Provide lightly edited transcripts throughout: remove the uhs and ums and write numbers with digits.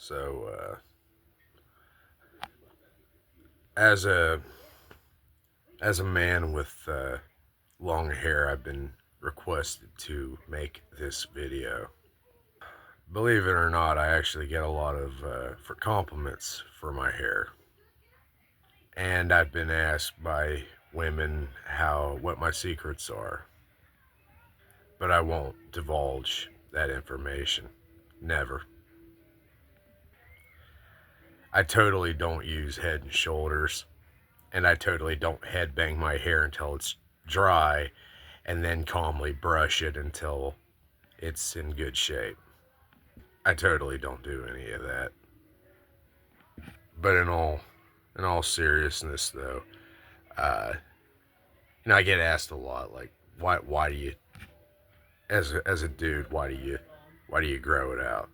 So, as a man with long hair, I've been requested to make this video. Believe it or not, I actually get a lot of for compliments for my hair, and I've been asked by women what my secrets are, but I won't divulge that information. Never. I totally don't use Head and Shoulders, and I totally don't headbang my hair until it's dry and then calmly brush it until it's in good shape. I totally don't do any of that. But in all seriousness though, uh, I get asked a lot, like, why do you, as a dude, why do you grow it out?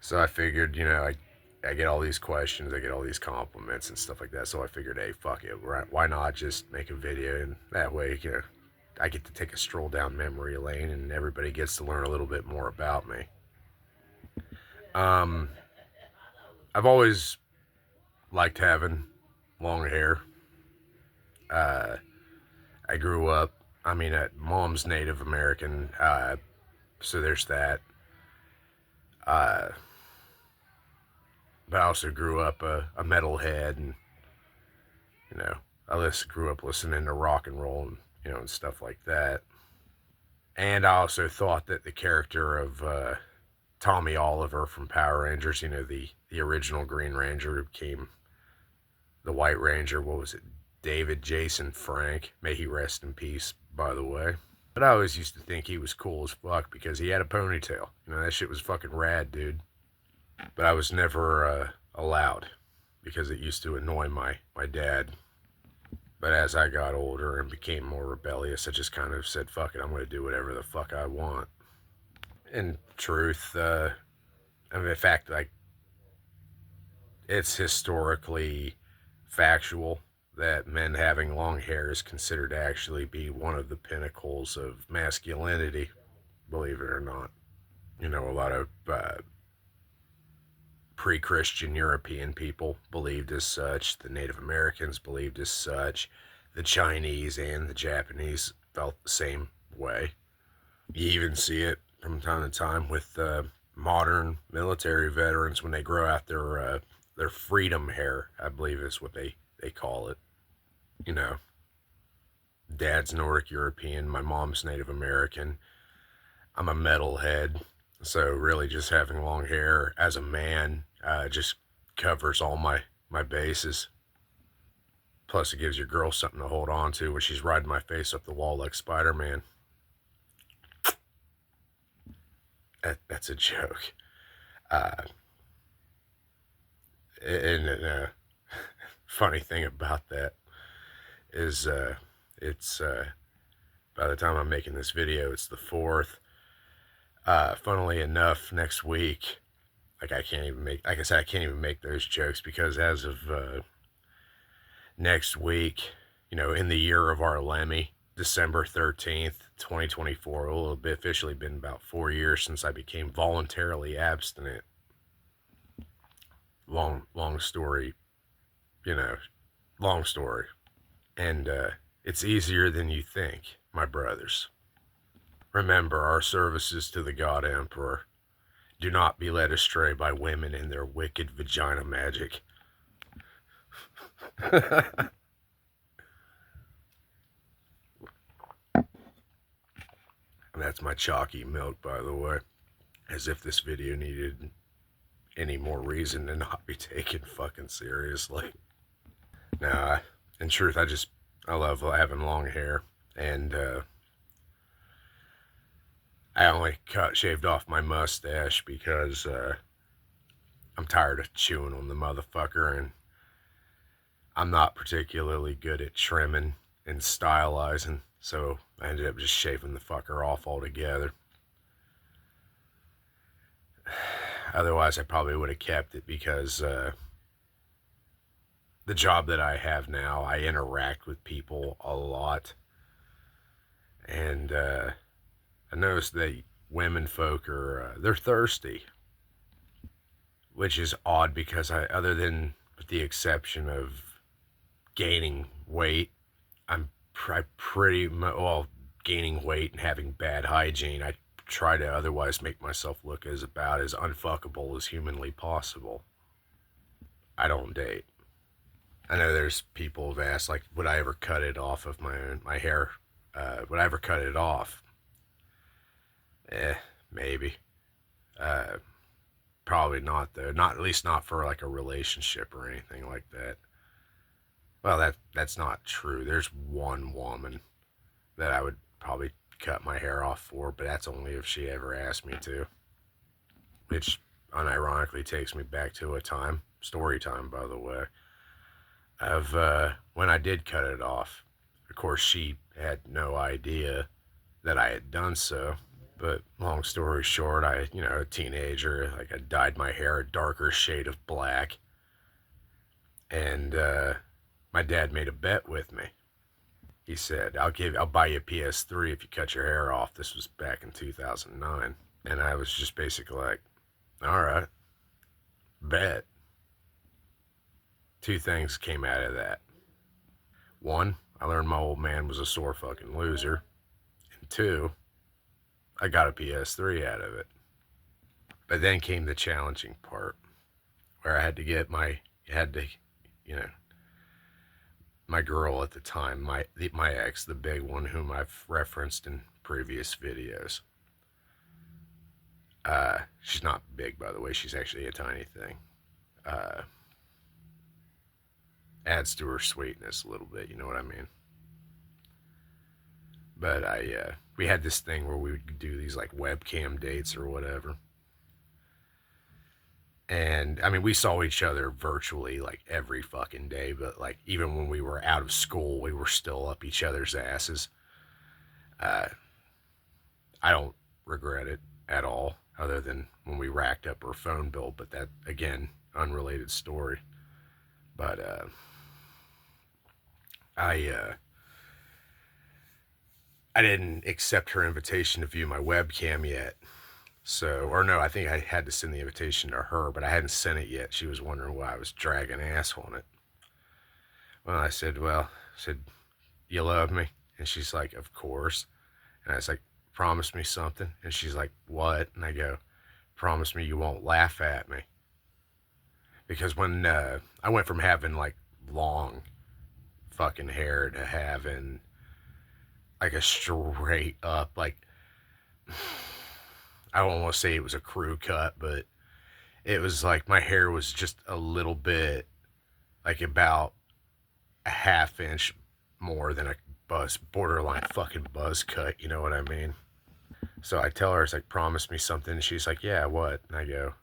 So I figured, I get all these questions, I get all these compliments and stuff like that. So I figured, hey, fuck it, why not just make a video, and that way, I get to take a stroll down memory lane, and everybody gets to learn a little bit more about me. Um, I've always liked having long hair. Uh, I grew up, mom's Native American, so there's that. Uh, but I also grew up a metalhead, and you know, grew up listening to rock and roll, and and stuff like that. And I also thought that the character of Tommy Oliver from Power Rangers, the original Green Ranger who became the White Ranger, what was it? David Jason Frank. May he rest in peace, by the way. But I always used to think he was cool as fuck because he had a ponytail. That shit was fucking rad, dude. But I was never allowed because it used to annoy my dad. But as I got older and became more rebellious, I just kind of said, fuck it, I'm going to do whatever the fuck I want. In truth, in fact, like, it's historically factual that men having long hair is considered to actually be one of the pinnacles of masculinity, believe it or not. A lot of pre-Christian European people believed as such. The Native Americans believed as such. The Chinese and the Japanese felt the same way. You even see it from time to time with modern military veterans when they grow out their freedom hair, I believe is what they call it. Dad's Nordic European, my mom's Native American. I'm a metalhead, so really just having long hair as a man just covers all my bases. Plus, it gives your girl something to hold on to when she's riding my face up the wall like Spider-Man. That's a joke. Uh, and funny thing about that is it's by the time I'm making this video, it's the 4th. Funnily enough, next week, like I said, I can't even make those jokes because as of next week, in the year of our Lemmy, December 13th, 2024, it will have officially been about 4 years since I became voluntarily abstinent. Long story, long story. And it's easier than you think, my brothers. Remember our services to the God Emperor. Do not be led astray by women and their wicked vagina magic. And that's my chalky milk, by the way. As if this video needed any more reason to not be taken fucking seriously. Nah, in truth, I love having long hair. And I only shaved off my mustache because I'm tired of chewing on the motherfucker, and I'm not particularly good at trimming and stylizing, so I ended up just shaving the fucker off altogether. Otherwise, I probably would have kept it because the job that I have now, I interact with people a lot. And I noticed that women folk they're thirsty. which is odd because other than with the exception of gaining weight, well, gaining weight and having bad hygiene. I try to otherwise make myself look as about as unfuckable as humanly possible. I don't date. I know there's people who've asked, like, would I ever cut it off of my hair? Would I ever cut it off? Maybe. Uh, Probably not though. Not, at least not for like a relationship or anything like that. Well, that's not true. There's one woman that I would probably cut my hair off for, but that's only if she ever asked me to. Which unironically takes me back to story time, by the way, of when I did cut it off. Of course, she had no idea that I had done so. But long story short, a teenager, like I dyed my hair a darker shade of black. And my dad made a bet with me. He said, I'll buy you a PS3 if you cut your hair off. This was back in 2009. And I was just basically like, all right, bet. Two things came out of that. One, I learned my old man was a sore fucking loser. And two, I got a PS3 out of it. But then came the challenging part where I had to get my girl at the time, my ex, the big one whom I've referenced in previous videos. She's not big, by the way. She's actually a tiny thing. Adds to her sweetness a little bit, you know what I mean? But we had this thing where we would do these like webcam dates or whatever. And I mean, we saw each other virtually like every fucking day, but like even when we were out of school, we were still up each other's asses. I don't regret it at all, other than when we racked up her phone bill, but that, again, unrelated story. But I didn't accept her invitation to view my webcam yet. So, or no, I think I had to send the invitation to her, but I hadn't sent it yet. She was wondering why I was dragging ass on it. Well, I said, you love me? And she's like, of course. And I was like, promise me something. And she's like, what? And I go, promise me you won't laugh at me. Because when I went from having like long fucking hair to having like a straight up, like, I don't want to say it was a crew cut, but it was like my hair was just a little bit, like about a half inch more than a borderline fucking buzz cut, you know what I mean? So I tell her, it's like, promise me something. And she's like, yeah, what? And I go,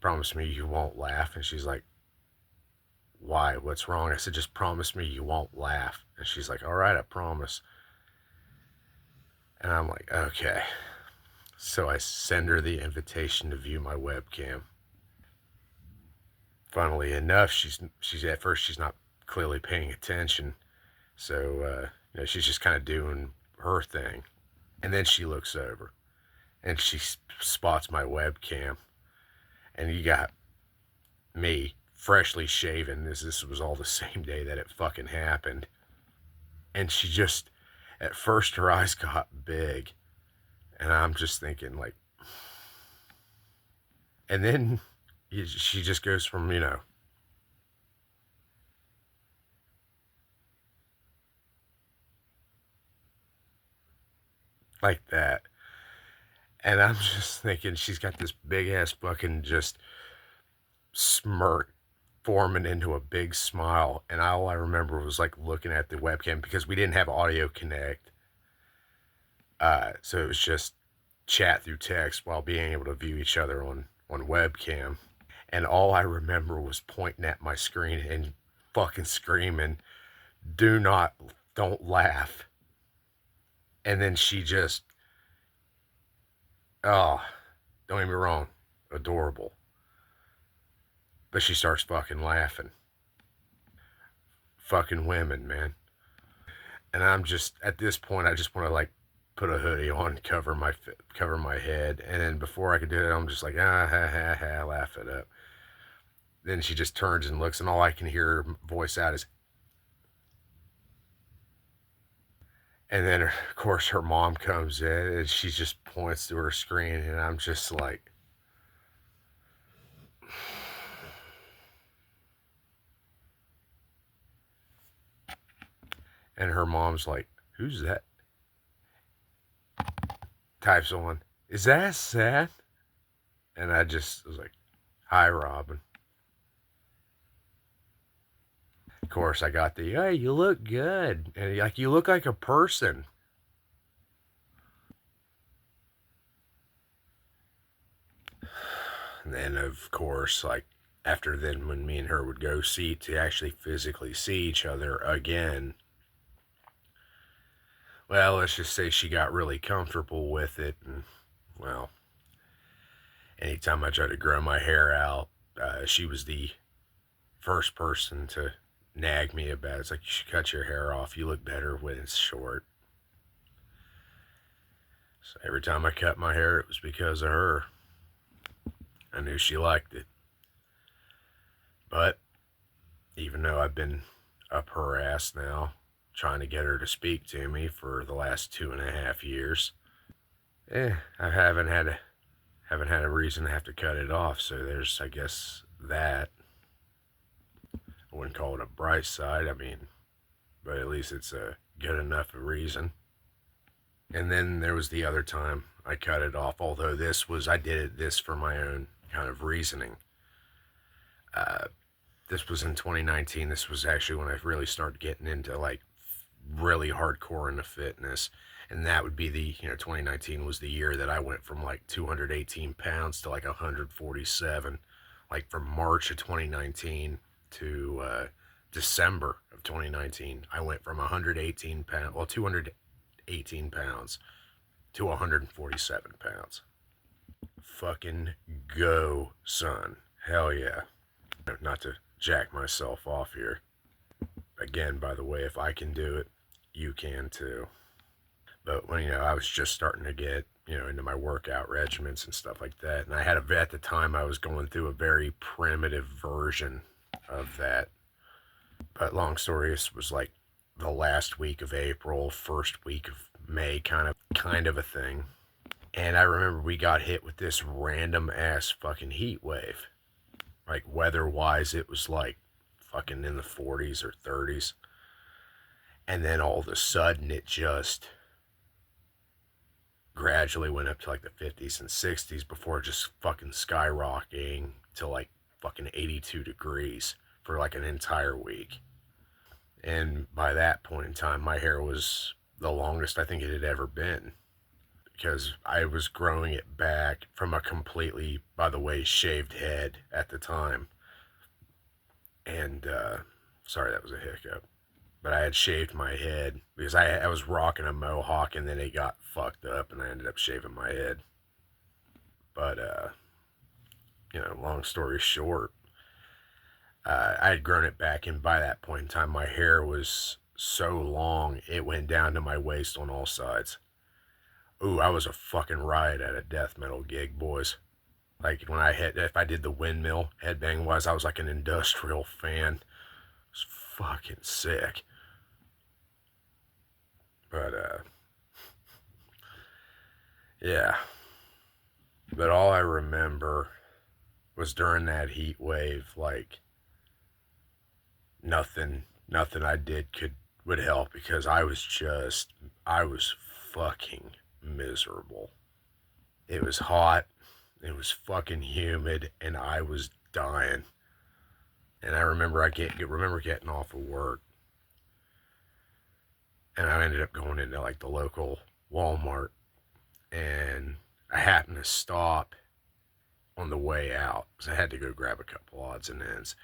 promise me you won't laugh. And she's like, why? What's wrong? I said, just promise me you won't laugh. And she's like, all right, I promise. And I'm like, okay. So I send her the invitation to view my webcam. Funnily enough, she's at first she's not clearly paying attention. So she's just kind of doing her thing. And then she looks over and she spots my webcam. And you got me freshly shaven. This was all the same day that it fucking happened. And she just, at first her eyes got big. And I'm just thinking like, and then she just goes from, like that. And I'm just thinking she's got this big ass fucking just smirk forming into a big smile. And all I remember was like looking at the webcam because we didn't have audio connect. So it was just chat through text while being able to view each other on webcam. And all I remember was pointing at my screen and fucking screaming, don't laugh. And then she just, oh, don't get me wrong, adorable. But she starts fucking laughing. Fucking women, man. And I'm just, at this point, I just want to like put a hoodie on, cover my head. And then before I could do it, I'm just like, laugh it up. then she just turns and looks, and all I can hear her voice out is, and then of course her mom comes in and she just points to her screen, and I'm just like, and her mom's like, "Who's that?" Types on, "Is that Seth?" And I just was like, "Hi, Robin." Of course, I got the, "Hey, you look good," and like, "You look like a person." And then, of course, like after then, when me and her would go see to actually physically see each other again, well, let's just say she got really comfortable with it, and well, anytime I tried to grow my hair out, she was the first person to nag me about it. It's like, "You should cut your hair off. You look better when it's short." So every time I cut my hair, it was because of her. I knew she liked it. But even though I've been up her ass now, trying to get her to speak to me for the last 2.5 years, I haven't had a reason to have to cut it off. So there's, I guess, that. I wouldn't call it a bright side. I mean, but at least it's a good enough a reason. And then there was the other time I cut it off, although I did this for my own kind of reasoning. This was in 2019. This was actually when I really started getting into like really hardcore into fitness. And that would be 2019 was the year that I went from like 218 pounds to like 147, like from March of 2019 to December of 2019. I went from 118 pounds, well, 218 pounds to 147 pounds. Fucking go, son. Hell yeah. Not to jack myself off here. Again, by the way, if I can do it, you can too. But when, I was just starting to get, into my workout regimens and stuff like that. And at the time, I was going through a very primitive version of that. But long story, this was like the last week of April, first week of May, kind of a thing. And I remember we got hit with this random ass fucking heat wave. Like weather wise, it was like fucking in the 40s or 30s. And then all of a sudden, it just gradually went up to like the 50s and 60s before just fucking skyrocketing to like fucking 82 degrees for like an entire week. And by that point in time, my hair was the longest I think it had ever been, because I was growing it back from a completely, by the way, shaved head at the time. And sorry, that was a hiccup. But I had shaved my head because I was rocking a mohawk, and then it got fucked up and I ended up shaving my head. But, long story short, I had grown it back, and by that point in time, my hair was so long, it went down to my waist on all sides. Ooh, I was a fucking riot at a death metal gig, boys. Like if I did the windmill headbang wise, I was like an industrial fan. It was fucking sick. But yeah. But all I remember was during that heat wave, like nothing I did would help, because I was fucking miserable. It was hot, it was fucking humid, and I was dying. And I remember remember getting off of work, and I ended up going into like the local Walmart, and I happened to stop on the way out because I had to go grab a couple odds and ends.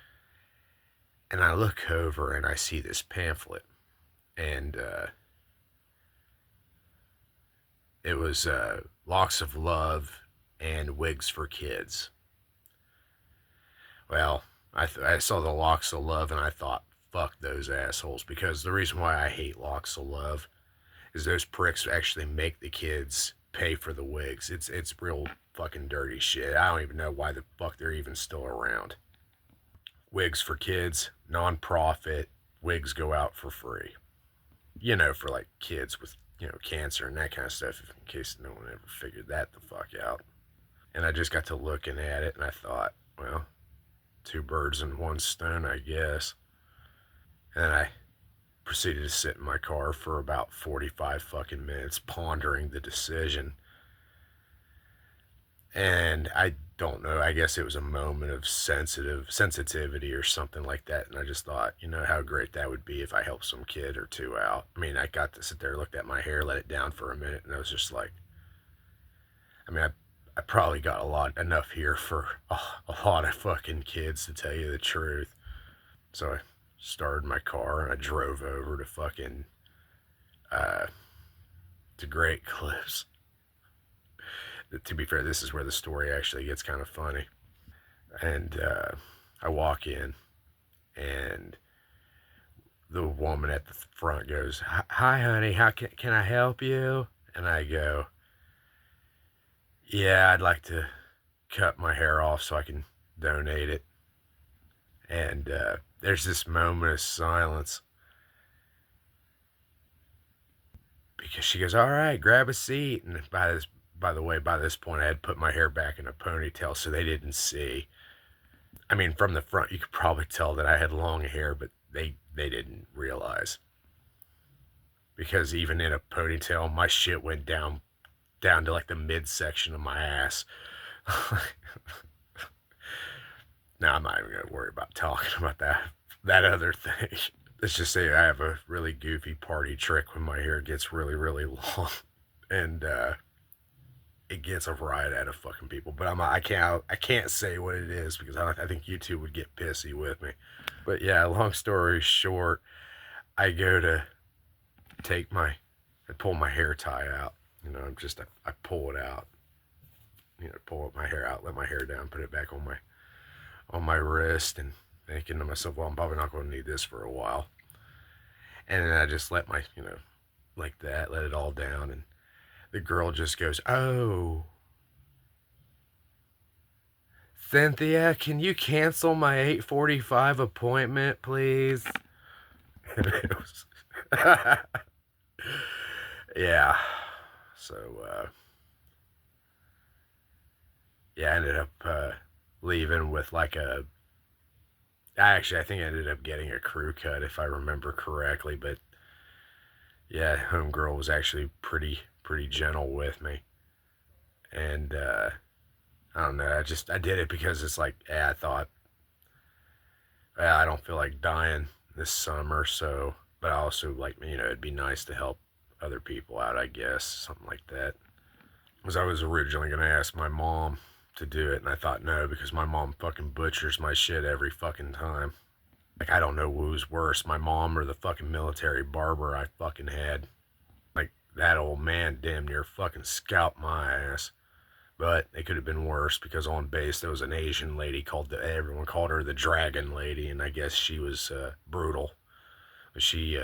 And I look over and I see this pamphlet, and it was Locks of Love and Wigs for Kids. Well, I saw the Locks of Love and I thought, fuck those assholes, because the reason why I hate Locks of Love is those pricks actually make the kids pay for the wigs. It's real fucking dirty shit. I don't even know why the fuck they're even still around. Wigs for Kids, nonprofit. Wigs go out for free. You know, for like kids with, you know, cancer and that kind of stuff, in case no one ever figured that the fuck out. And I just got to looking at it and I thought, well, two birds in one stone, I guess. And I proceeded to sit in my car for about 45 fucking minutes pondering the decision. And I don't know, I guess it was a moment of sensitivity or something like that. And I just thought, you know, how great that would be if I helped some kid or two out. I mean, I got to sit there, looked at my hair, let it down for a minute, and I was just like, I mean, I probably got enough here for a lot of fucking kids, to tell you the truth. So I started my car and I drove over to fucking, to Great Clips. To be fair, this is where the story actually gets kind of funny. And I walk in, and the woman at the front goes, "Hi, honey, how can I help you?" And I go, "Yeah, I'd like to cut my hair off so I can donate it." And there's this moment of silence, because she goes, "All right, grab a seat." And by the way, by this point, I had put my hair back in a ponytail, so they didn't see. I mean, from the front, you could probably tell that I had long hair, but they didn't realize. Because even in a ponytail, my shit went down to like the midsection of my ass. Now, I'm not even going to worry about talking about that other thing. Let's just say I have a really goofy party trick when my hair gets really, really long. And it gets a riot out of fucking people. But I can't say what it is, because I think YouTube would get pissy with me. But yeah, long story short, I go to I pull my hair tie out. You know, I pull it out. You know, pull up my hair out, let my hair down, put it back on my wrist, and thinking to myself, well, I'm probably not going to need this for a while. And then I just let my, you know, like that, let it all down, and the girl just goes, "Oh, Cynthia, can you cancel my 8:45 appointment, please?" And it was, yeah. So, yeah, I ended up leaving with like I think I ended up getting a crew cut, if I remember correctly. But yeah, homegirl was actually pretty gentle with me. And I don't know, I did it because it's like, yeah, I thought, well, I don't feel like dying this summer, so, but I also, like, you know, it'd be nice to help other people out, I guess, something like that. Because I was originally going to ask my mom to do it, and I thought no, because my mom fucking butchers my shit every fucking time. Like, I don't know who's worse, my mom or the fucking military barber I fucking had. Like, that old man damn near fucking scalped my ass. But it could have been worse, because on base there was an Asian lady everyone called her the Dragon Lady, and I guess she was brutal. But she,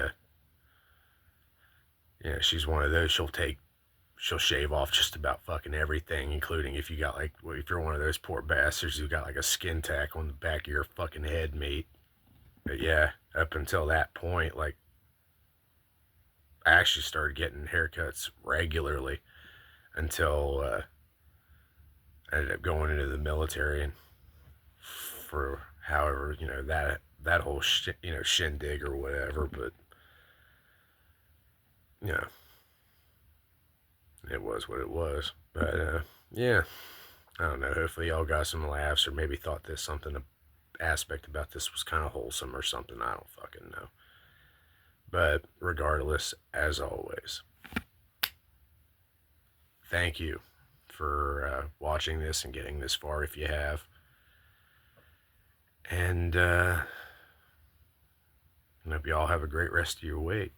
yeah, she's one of those. She'll shave off just about fucking everything, including if you're one of those poor bastards who got like a skin tack on the back of your fucking head, mate. But yeah, up until that point, like, I actually started getting haircuts regularly until I ended up going into the military, and for however, you know, that whole shindig or whatever. But you know, it was what it was. But yeah, I don't know, hopefully y'all got some laughs, or maybe thought something aspect about this was kind of wholesome or something. I don't fucking know. But regardless, as always, thank you for watching this and getting this far, if you have. And I hope you all have a great rest of your week.